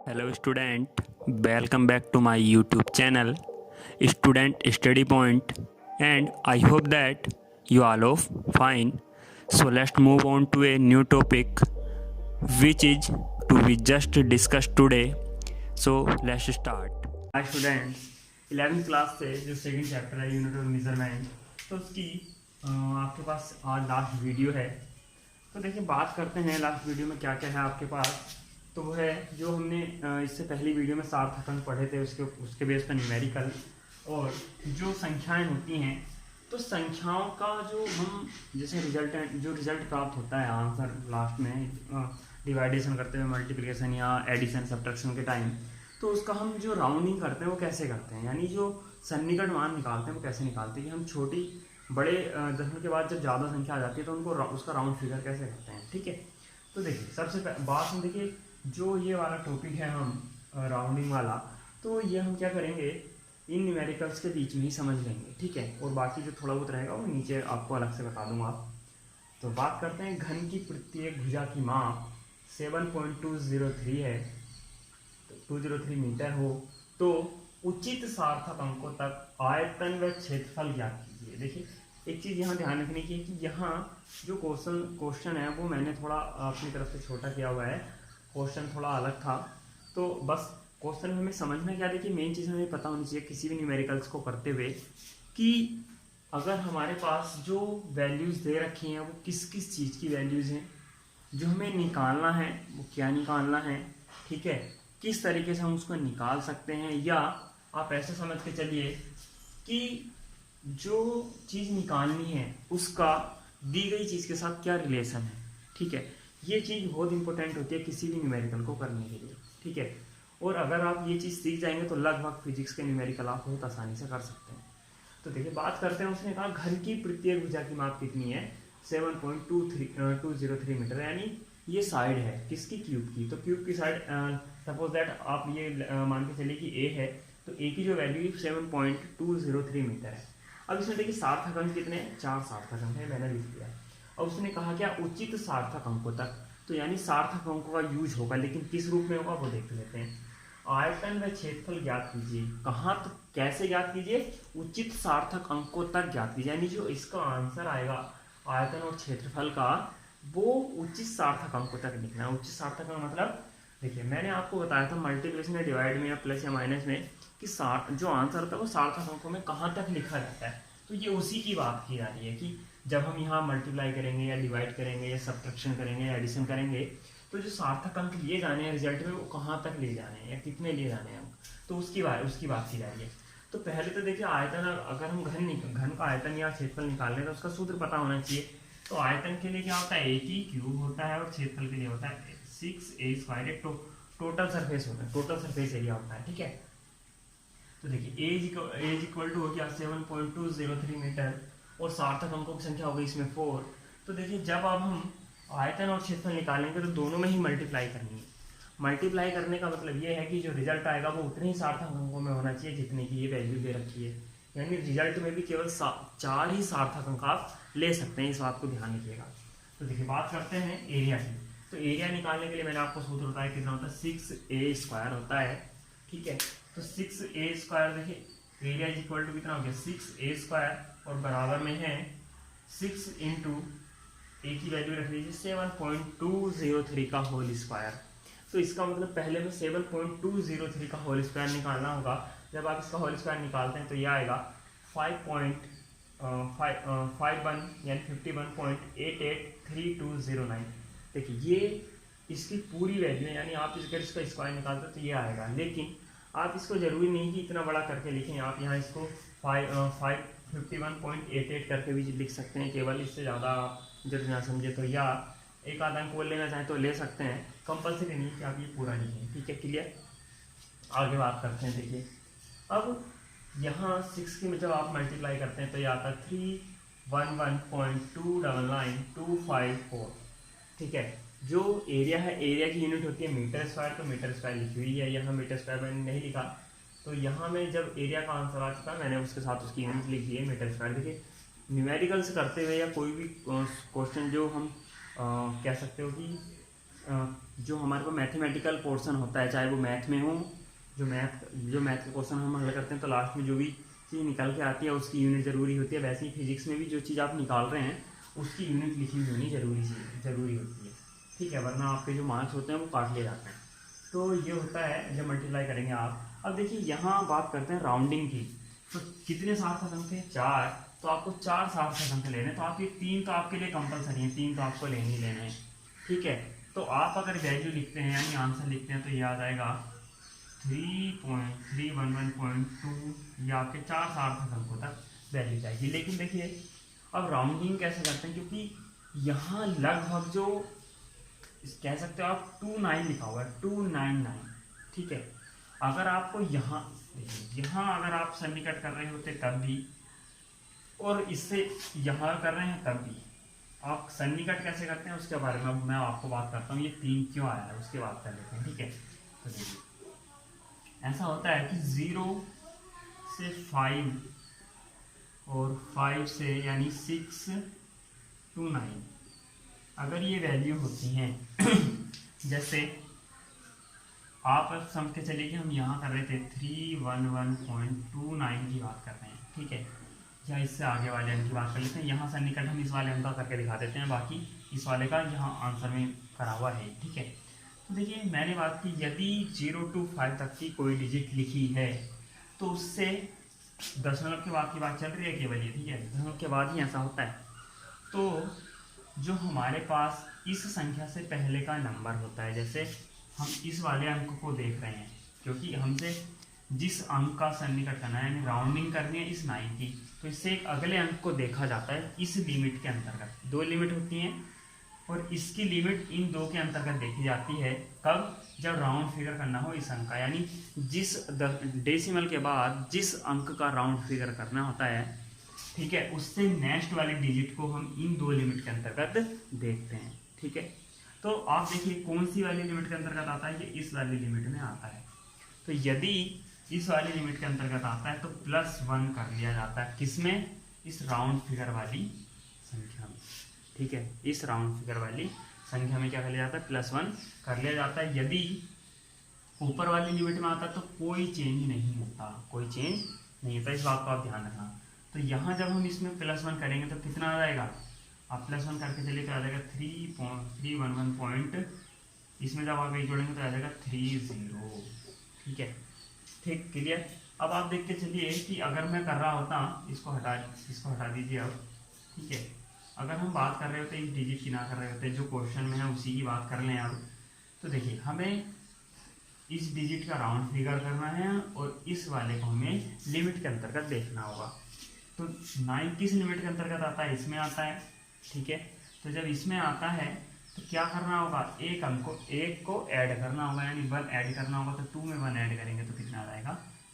Hello student, welcome back to my YouTube channel Student Study Point, and I hope that you all are fine. So let's move on to a new topic which is to be just discussed today. So let's start. Hi students, 11th class से जो second chapter है unit of measurement, तो उसकी आपके पास आज last video है। तो देखिए बात करते हैं लास्ट वीडियो में क्या क्या है आपके पास। तो वो है जो हमने इससे पहली वीडियो में सार्थक अंक पढ़े थे, उसके बेस पर न्यूमेरिकल और जो संख्याएं होती हैं, तो संख्याओं का जो हम जैसे रिजल्ट प्राप्त होता है आंसर लास्ट में डिवाइडेशन करते हुए, मल्टीप्लिकेशन या एडिशन सब्ट्रैक्शन के टाइम, तो उसका हम जो राउंडिंग करते हैं वो कैसे करते हैं, यानी जो सन्निकट मान निकालते हैं वो कैसे निकालते हैं कि हम छोटी बड़े दशमलव के बाद जब ज़्यादा संख्या आ जाती है तो उनको उसका राउंड फिगर कैसे करते हैं। ठीक है, तो देखिए सबसे बात हम देखिए जो ये वाला टॉपिक है हम राउंडिंग वाला, तो ये हम क्या करेंगे इन न्यूमेरिकल्स के बीच में ही समझ लेंगे। ठीक है, और बाकी जो थोड़ा बहुत रहेगा वो नीचे आपको अलग से बता दूंगा। तो बात करते हैं घन की प्रत्येक भुजा की माप 7.203 है, तो 203 मीटर हो तो उचित सार्थक अंकों तक आयतन व क्षेत्रफल ज्ञात कीजिए। देखिए एक चीज़ यहाँ ध्यान रखने की है कि यहाँ जो क्वेश्चन है वो मैंने थोड़ा अपनी तरफ से छोटा किया हुआ है, क्वेश्चन थोड़ा अलग था। तो बस क्वेश्चन हमें समझना क्या, देखिए मेन चीज़ हमें पता होनी चाहिए किसी भी न्यूमेरिकल्स को करते हुए कि अगर हमारे पास जो वैल्यूज़ दे रखी हैं वो किस किस चीज़ की वैल्यूज़ हैं, जो हमें निकालना है वो क्या निकालना है। ठीक है, किस तरीके से हम उसको निकाल सकते हैं, या आप ऐसे समझ के चलिए कि जो चीज़ निकालनी है उसका दी गई चीज़ के साथ क्या रिलेशन है। ठीक है, ये चीज़ बहुत इंपॉर्टेंट होती है किसी भी न्यूमेरिकल को करने के लिए। ठीक है, और अगर आप ये चीज़ सीख जाएंगे तो लगभग फिजिक्स के न्यूमेरिकल आप बहुत आसानी से कर सकते हैं। तो देखिए बात करते हैं, उसने कहा घन की प्रत्येक भुजा की माप कितनी है 7.203 मीटर, यानी ये साइड है किसकी, क्यूब की। तो क्यूब की साइड सपोज दैट आप ये मान के चलिए कि ए है, तो ए की जो वैल्यू 7.203 मीटर है। अब इसमें देखिए सार्थक अंक कितने हैं, 4 सार्थक अंक है, मैंने लिख दिया। और उसने कहा क्या उचित सार्थक अंकों तक, तो यानी सार्थक अंकों का यूज होगा, लेकिन किस रूप में होगा वो देख लेते हैं। आयतन व क्षेत्रफल ज्ञात कीजिए, कहाँ तक कैसे ज्ञात कीजिए, उचित सार्थक अंकों तक ज्ञात कीजिए, यानी जो इसका आंसर आएगा आयतन और क्षेत्रफल का वो उचित सार्थक अंकों तक लिखना है। उचित सार्थक अंक मतलब देखिए मैंने आपको बताया था मल्टीप्लिकेशन या डिवाइड में या प्लस या माइनस में कि जो आंसर होता है वो सार्थक अंकों में कहाँ तक लिखा जाता है। तो ये उसी की बात की जा रही है कि जब हम यहाँ मल्टीप्लाई करेंगे या डिवाइड करेंगे या सब्ट्रैक्शन करेंगे या एडिशन करेंगे, तो जो सार्थक अंक लिए जाने हैं रिजल्ट में वो कहाँ तक ले जाने हैं या कितने लिए जाने हैं अंक, तो उसकी बात की जा रही है। तो पहले तो देखिए आयतन, अगर हम घन का आयतन या क्षेत्रफल निकालने तो उसका सूत्र पता होना चाहिए। तो आयतन के लिए क्या होता है, ए की क्यूब होता है, और क्षेत्रफल के लिए होता है 6a²। टोटल सरफेस होता है, टोटल सरफेस एरिया होता है। ठीक है, तो देखिए ए इज इक्वल टू हो गया 7.203 मीटर और सार्थक अंकों की संख्या हो गई इसमें 4। तो देखिए जब अब हम आयतन और क्षेत्रफल निकालेंगे तो दोनों में ही मल्टीप्लाई करनी है। मल्टीप्लाई करने का मतलब ये है कि जो रिजल्ट आएगा वो उतने ही सार्थक अंकों में होना चाहिए जितने की ये वैल्यू दे रखी है, यानी रिजल्ट में भी केवल 4 ही सार्थक अंक आप ले सकते हैं, इस बात को ध्यान रखिएगा। तो देखिए बात करते हैं एरिया की। तो एरिया निकालने के लिए मैंने आपको सूत्र बताया कितना होता है, 6a² होता है। ठीक है, तो 6a² देखिए एरिया इज इक्वल टू कितना हो गया 6a² और बराबर में है 6 इंटू ए की वैल्यू रख लीजिए 7.203 का होल स्क्वायर। तो इसका मतलब पहले में 7.203 का होल स्क्वायर निकालना होगा। जब आप इसका होल स्क्वायर निकालते हैं तो यह आएगा 5.51 यानी 51.883209। देखिए ये इसकी पूरी वैल्यू है, यानी आप अगर इसका स्क्वायर निकालते हैं तो ये आएगा, लेकिन आप इसको जरूरी नहीं कि इतना बड़ा करके लिखें, आप यहाँ इसको 51.88 करके भी लिख सकते हैं केवल, इससे ज़्यादा जब ना समझे तो, या एक आधा अंक बोल लेना चाहें तो ले सकते हैं, कंपलसरी नहीं कि आप ये पूरा लिखें। ठीक है, क्लियर। आगे बात करते हैं। देखिए अब यहाँ 6 की जब आप मल्टीप्लाई करते हैं तो ये आता है 311.299254। ठीक है, जो एरिया है, एरिया की यूनिट होती है मीटर स्क्वायर, तो मीटर स्क्वायर लिखी हुई है, यहाँ मीटर स्क्वायर मैंने नहीं लिखा। तो यहाँ में जब एरिया का आंसर आ चुका है मैंने उसके साथ उसकी यूनिट लिख दी है मीटर स्क्वायर। देखिए न्यूमेरिकल से करते हुए या कोई भी क्वेश्चन जो हम कह सकते हो कि जो हमारे को मैथमेटिकल पोर्शन होता है, चाहे वो मैथ में हो, जो मैथ के क्वेश्चन हम हल करते हैं तो लास्ट में जो भी चीज़ निकल के आती है उसकी यूनिट ज़रूरी होती है। वैसे ही फिजिक्स में भी जो चीज़ आप निकाल रहे हैं उसकी यूनिट लिखी हुई होनी ज़रूरी होती है, ठीक है, वरना आपके जो मार्क्स होते हैं वो काट लिए जाते हैं। तो ये होता है जब मल्टीप्लाई करेंगे आप। अब देखिए यहाँ बात करते हैं राउंडिंग की, तो कितने सार्थक अंक हैं? 4, तो आपको 4 सार्थक अंक लेने, तो आप ये 3 तो आपके लिए कंपलसरी है, 3 तो आपको लेने ही लेने हैं, ठीक है। तो आप अगर वैल्यू लिखते हैं यानी आंसर लिखते हैं तो ये आ जाएगा 3.311.2, ये आपके 4 सार्थक अंकों तक वैल्यू जाएगी। लेकिन देखिए अब राउंडिंग कैसे करते हैं, क्योंकि यहाँ लगभग जो कह सकते हो आप 29 लिखा हुआ है, 299, ठीक है। अगर आपको यहाँ अगर आप सन्निकट कर रहे होते तब भी, और इससे यहाँ कर रहे हैं तब भी, आप सन्निकट कैसे करते हैं उसके बारे में मैं आपको बात करता हूँ। ये 3 क्यों आया है उसके बात कर लेते हैं, ठीक है। तो देखिए ऐसा होता है कि 0 से 5 और 5 से यानी 6 to 9 अगर ये वैल्यू होती हैं जैसे आप समझ के चलिए कि हम यहाँ कर रहे थे 311.29 की बात कर रहे हैं, ठीक है, या इससे आगे वाले अंक की बात कर लेते हैं। यहाँ से निकल हम इस वाले अंक का करके दिखा देते हैं, बाकी इस वाले का यहाँ आंसर में करा हुआ है, ठीक है। तो देखिए मैंने बात की यदि 0 to 5 तक की कोई डिजिट लिखी है तो उससे दशमलव के बाद की बात चल रही है केवल ये, ठीक है, दशमलव के बाद ही ऐसा होता है। तो जो हमारे पास इस संख्या से पहले का नंबर होता है, जैसे हम इस वाले अंक को देख रहे हैं, क्योंकि हमसे जिस अंक का सन्निकट करना है यानी राउंडिंग करनी है इस 9 की, तो इससे एक अगले अंक को देखा जाता है इस लिमिट के अंतर्गत। 2 लिमिट होती हैं और इसकी लिमिट इन 2 के अंतर्गत देखी जाती है। कब? जब राउंड फिगर करना हो इस अंक का, यानी जिस डेसिमल के बाद जिस अंक का राउंड फिगर करना होता है, ठीक है, उससे नेक्स्ट वाले डिजिट को हम इन 2 लिमिट के अंतर्गत देखते हैं, ठीक है। तो आप देखिए कौन सी वाली लिमिट के अंतर्गत आता है, ये इस वाली लिमिट में आता है। तो यदि इस वाली लिमिट के अंतर्गत आता है तो +1 कर लिया जाता है, किसमें? इस राउंड फिगर वाली संख्या में, ठीक है, इस राउंड फिगर वाली संख्या में क्या कर लिया जाता है? +1 कर लिया जाता है। यदि ऊपर वाली लिमिट में आता है तो कोई चेंज नहीं होता, कोई चेंज नहीं होता, इस बात को आप ध्यान रखना। तो यहाँ जब हम इसमें +1 करेंगे तो कितना आ जाएगा? आप +1 करके चलिए तो आ जाएगा 3.311 पॉइंट, इसमें जब आप 1 जोड़ेंगे तो आ जाएगा 30, ठीक है, ठीक, क्लियर। अब आप देख के चलिए कि अगर मैं कर रहा होता, इसको हटा दीजिए अब, ठीक है, अगर हम बात कर रहे होते इस डिजिट की ना कर रहे होते, जो क्वेश्चन में है उसी की बात कर लें अब, तो देखिए हमें इस डिजिट का राउंड फिगर करना है और इस वाले को हमें लिमिट के अंतर्गत देखना होगा। तो 9 किस लिमिट के अंतर्गत आता है? इसमें आता है, ठीक है। तो जब इसमें आता है तो क्या करना होगा? एक अंक को 1 को ऐड करना होगा, यानी 1 ऐड करना होगा। तो 2 में 1 ऐड करेंगे तो कितना आ जाएगा?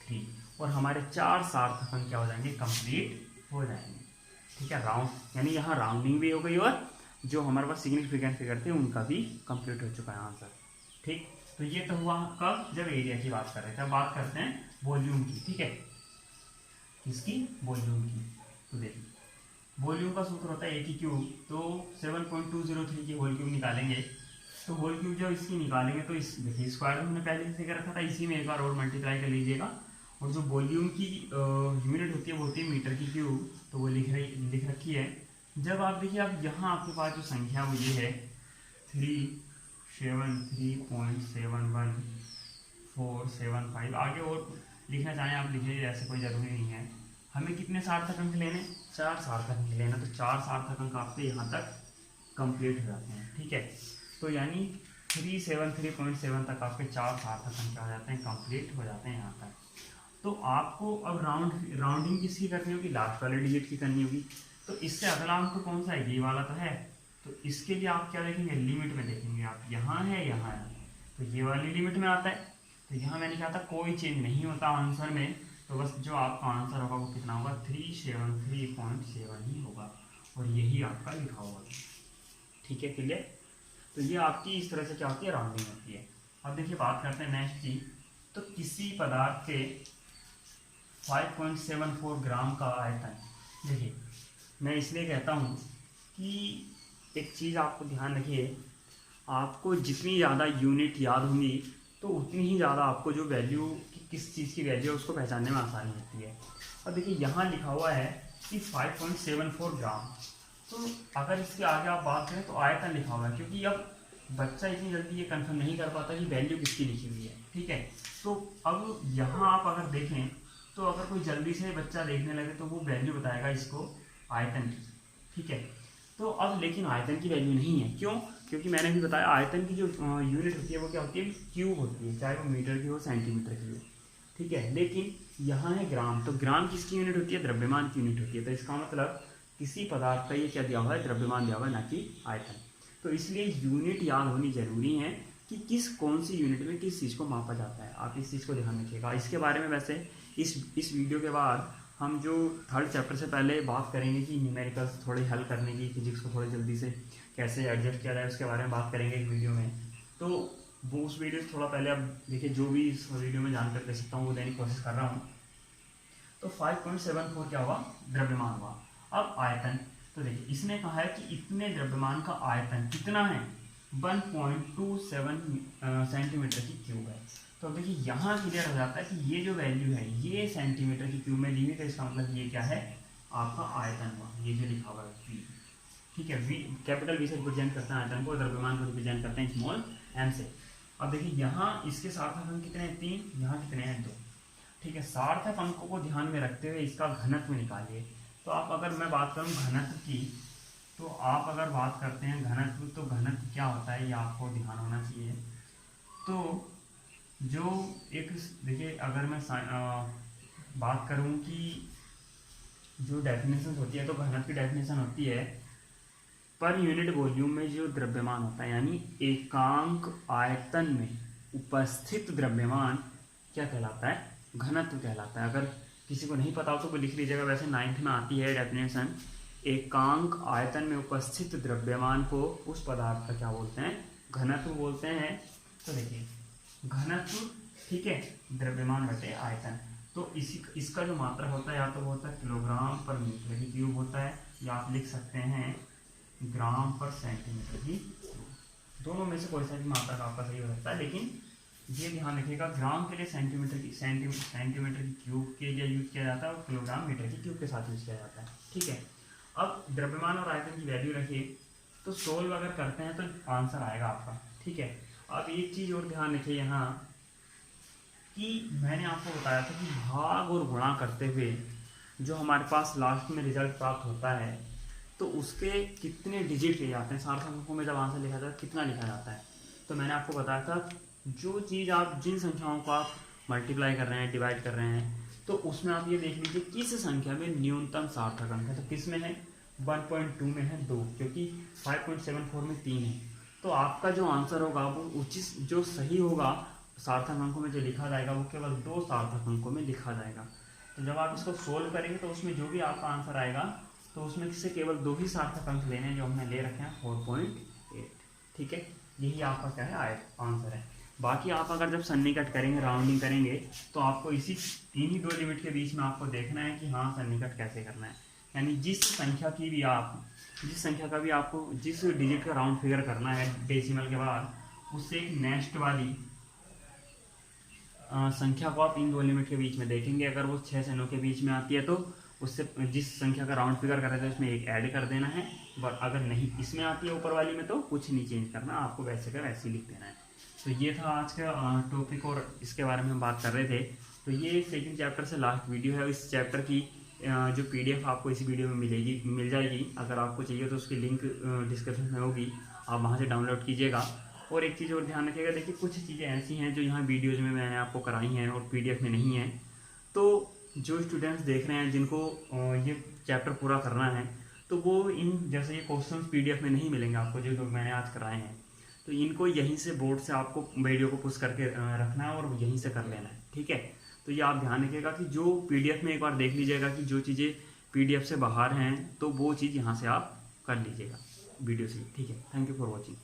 3, और हमारे 4 सार्थक अंक क्या हो जाएंगे? कंप्लीट हो जाएंगे, ठीक है। राउंड यानी यहाँ राउंडिंग भी हो गई और जो हमारे पास सिग्निफिकेंट फिगर थे उनका भी कंप्लीट हो चुका है आंसर, ठीक। तो ये तो हुआ कब? जब एरिया की बात कर रहे थे। अब बात करते हैं वॉल्यूम की, ठीक है, इसकी वॉल्यूम की। तो देखिए वॉल्यूम का सूत्र होता है A/क्यूब, तो 7.203 की होल क्यूब निकालेंगे। तो होल क्यूब जब इसकी निकालेंगे तो इस देखिए स्क्वायर में हमने पहले से रखा था, इसी में एक बार और मल्टीप्लाई कर लीजिएगा। और जो वॉल्यूम की यूनिट होती है वो होती है मीटर की क्यूब, तो वो लिख रखी है। जब आप देखिए अब यहाँ आपके पास जो संख्या वो ये है 373.71475, आगे और लिखना चाहें आप लिखिए, ऐसे कोई ज़रूरी नहीं है। हमें कितने सार्थक अंक लेने? 4 सार्थक अंक लेना। तो 4 सार्थक अंक आपके यहाँ तक कंप्लीट हो जाते हैं, ठीक है। तो यानी 373.7 तक आपके 4 सार्थक अंक आ जाते हैं, कंप्लीट हो जाते हैं यहाँ तक। तो आपको अब राउंडिंग किसकी करनी होगी? लास्ट वाले डिजिट की करनी होगी। तो इससे अगला अंक कौन सा है? ये वाला तो है। तो इसके लिए आप क्या देखेंगे? लिमिट में देखेंगे आप, यहाँ है यहाँ है, तो ये वाली लिमिट में आता है। तो यहाँ मैंने कहा था कोई चेंज नहीं होता आंसर में, तो बस जो आपका आंसर होगा वो कितना होगा? 373.7 ही होगा, और यही आपका लिखा होगा, ठीक है, क्लियर। तो ये आपकी इस तरह से क्या होती है? राउंडिंग होती है। अब देखिए बात करते हैं नेक्स्ट की। तो किसी पदार्थ के 5.74 ग्राम का आयतन, देखिए मैं इसलिए कहता हूँ कि एक चीज़ आपको ध्यान रखिए, आपको जितनी ज़्यादा यूनिट याद होंगी तो उतनी ही ज़्यादा आपको जो वैल्यू किस चीज़ की वैल्यू है उसको पहचानने में आसानी होती है। अब देखिए यहाँ लिखा हुआ है कि 5.74 ग्राम, तो अगर इसके आगे आप बात करें तो आयतन लिखा हुआ है, क्योंकि अब बच्चा इतनी जल्दी ये कंफर्म नहीं कर पाता कि वैल्यू किसकी लिखी हुई है। ठीक है, तो अब यहाँ आप अगर देखें तो अगर कोई जल्दी से बच्चा देखने लगे तो वो वैल्यू बताएगा इसको आयतन की। ठीक है, तो अब लेकिन आयतन की वैल्यू नहीं है, क्यों? क्योंकि मैंने भी बताया आयतन की जो यूनिट होती है वो क्या होती है, क्यूब होती है, चाहे वो मीटर की हो सेंटीमीटर की हो। ठीक है, लेकिन यहाँ है ग्राम, तो ग्राम किसकी यूनिट होती है, द्रव्यमान की यूनिट होती है। तो इसका मतलब किसी पदार्थ का ये क्या दिया हुआ है, द्रव्यमान दिया हुआ है, ना कि आयतन। तो इसलिए यूनिट याद होनी जरूरी है कि कौन सी यूनिट में किस चीज़ को मापा जाता है। आप इस चीज़ को ध्यान रखिएगा। इसके बारे में वैसे इस वीडियो के बाद हम जो थर्ड चैप्टर से पहले बात करेंगे कि न्यूमेरिकल्स थोड़े हल करने की, फिजिक्स को थोड़ी जल्दी से कैसे एडजस्ट किया जाए उसके बारे में बात करेंगे एक वीडियो में। तो वो उस वीडियो से थोड़ा पहले अब देखिए, जो भी इस वीडियो में जानकारी दे सकता हूँ वो देने की कोशिश कर रहा हूँ। तो 5.74 क्या हुआ, द्रव्यमान हुआ। अब आयतन, तो देखिए इसने कहा है कि इतने द्रव्यमान का आयतन कितना है, 1.27 सेंटीमीटर की क्यूब है। तो देखिए यहाँ क्लियर हो जाता है कि ये जो वैल्यू है ये सेंटीमीटर की क्यूब में ली हुई, तो इसका मतलब ये क्या है, आपका आयतन हुआ, ये जो लिखा हुआ है V। ठीक है, V कैपिटल V से रिप्रेजेंट करते हैं आयतन को, द्रव्यमान को रिप्रेजेंट करते हैं स्मॉल m से। अब देखिए यहाँ इसके सार्थक अंक कितने हैं, 3, यहाँ कितने हैं, 2। ठीक है, सार्थक अंकों को ध्यान में रखते हुए इसका घनत्व निकालिए। तो आप अगर मैं बात करूँ घनत्व की, तो आप अगर बात करते हैं घनत्व, तो घनत्व क्या होता है ये आपको ध्यान होना चाहिए। तो जो एक देखिए, अगर मैं बात करूं कि जो डेफिनेशन होती है, तो घनत्व की डेफिनेशन होती है पर यूनिट वॉल्यूम में जो द्रव्यमान होता है, यानी एकांक आयतन में उपस्थित द्रव्यमान क्या कहलाता है, घनत्व कहलाता है। अगर किसी को नहीं पता हो तो वो लिख लीजिएगा, वैसे 9th में आती है डेफिनेशन, एकांक आयतन में उपस्थित द्रव्यमान को उस पदार्थ का क्या बोलते हैं, घनत्व बोलते हैं। तो देखिए घनत्व, ठीक है, द्रव्यमान बटे आयतन। तो इसका जो मात्रा होता है या तो वो होता है किलोग्राम पर मीटर की क्यूब होता है, या आप लिख सकते हैं ग्राम पर सेंटीमीटर की क्यूब। दोनों में से कोई सा भी मात्रा आपका सही हो सकता है, लेकिन ये ध्यान रखिएगा ग्राम के लिए सेंटीमीटर की क्यूब के लिए यूज किया जाता है, और किलोग्राम मीटर की क्यूब के साथ यूज किया जाता है। ठीक है, अब द्रव्यमान और आयतन की वैल्यू रखिए, तो सोल्व अगर करते हैं तो आंसर आएगा आपका। ठीक है, अब एक चीज़ और ध्यान रखिए यहाँ कि मैंने आपको बताया था कि भाग और गुणा करते हुए जो हमारे पास लास्ट में रिजल्ट प्राप्त होता है, तो उसके कितने डिजिट लिए जाते हैं, सार्थक अंकों में जब आंसर लिखा जाता है कितना लिखा जाता है। तो मैंने आपको बताया था जो चीज़ आप जिन संख्याओं को आप मल्टीप्लाई कर रहे हैं, डिवाइड कर रहे हैं, तो उसमें आप ये देख लीजिए किस संख्या में न्यूनतम सार्थक अंक है। तो किस में है, 1.2 में है 2, क्योंकि 5.74 में 3 है। तो आपका जो आंसर होगा वो उचित, जो सही होगा सार्थक अंकों में जो लिखा जाएगा वो केवल 2 सार्थक अंकों में लिखा जाएगा। तो जब आप इसको सोल्व करेंगे तो उसमें जो भी आपका आंसर आएगा, तो उसमें से केवल 2 ही सार्थक अंक लेने हैं, जो हमने ले रखे हैं 4.8। ठीक है, यही आपका क्या है, आंसर है। बाकी आप अगर जब सन्निकट करेंगे, राउंडिंग करेंगे, तो आपको इन्हीं 2 लिमिट के बीच में आपको देखना है कि हाँ सन्निकट कैसे करना है। यानी जिस संख्या का भी आपको जिस डिजिट का राउंड फिगर करना है डेसिमल के बाद, उससे एक नेक्स्ट वाली संख्या को आप इन 2 लिमिट के बीच में देखेंगे। अगर वो 6 से 9 के बीच में आती है तो उससे जिस संख्या का राउंड फिगर कर रहे थे उसमें एक ऐड कर देना है, और अगर नहीं इसमें आती है ऊपर वाली में तो कुछ नहीं चेंज करना, आपको वैसे का वैसे ही लिख देना है। तो ये था आज का टॉपिक, और इसके बारे में हम बात कर रहे थे। तो ये सेकंड चैप्टर से लास्ट वीडियो है। इस चैप्टर की जो PDF आपको इसी वीडियो में मिल जाएगी। अगर आपको चाहिए तो उसकी लिंक डिस्क्रिप्शन में होगी, आप वहाँ से डाउनलोड कीजिएगा। और एक चीज़ और ध्यान रखिएगा, देखिए कुछ चीज़ें ऐसी हैं जो यहाँ वीडियोज़ में मैंने आपको कराई हैं और PDF में नहीं है। तो जो स्टूडेंट्स देख रहे हैं जिनको ये चैप्टर पूरा करना है, तो वो इन जैसे ये क्वेश्चंस PDF में नहीं मिलेंगे आपको, जो मैंने आज कराए हैं, तो इनको यहीं से बोर्ड से आपको वीडियो को पुश करके रखना है और यहीं से कर लेना है। ठीक है, तो ये आप ध्यान रखिएगा कि जो PDF में एक बार देख लीजिएगा कि जो चीज़ें PDF से बाहर हैं, तो वो चीज़ यहाँ से आप कर लीजिएगा वीडियो से। ठीक है, थैंक यू फॉर वॉचिंग।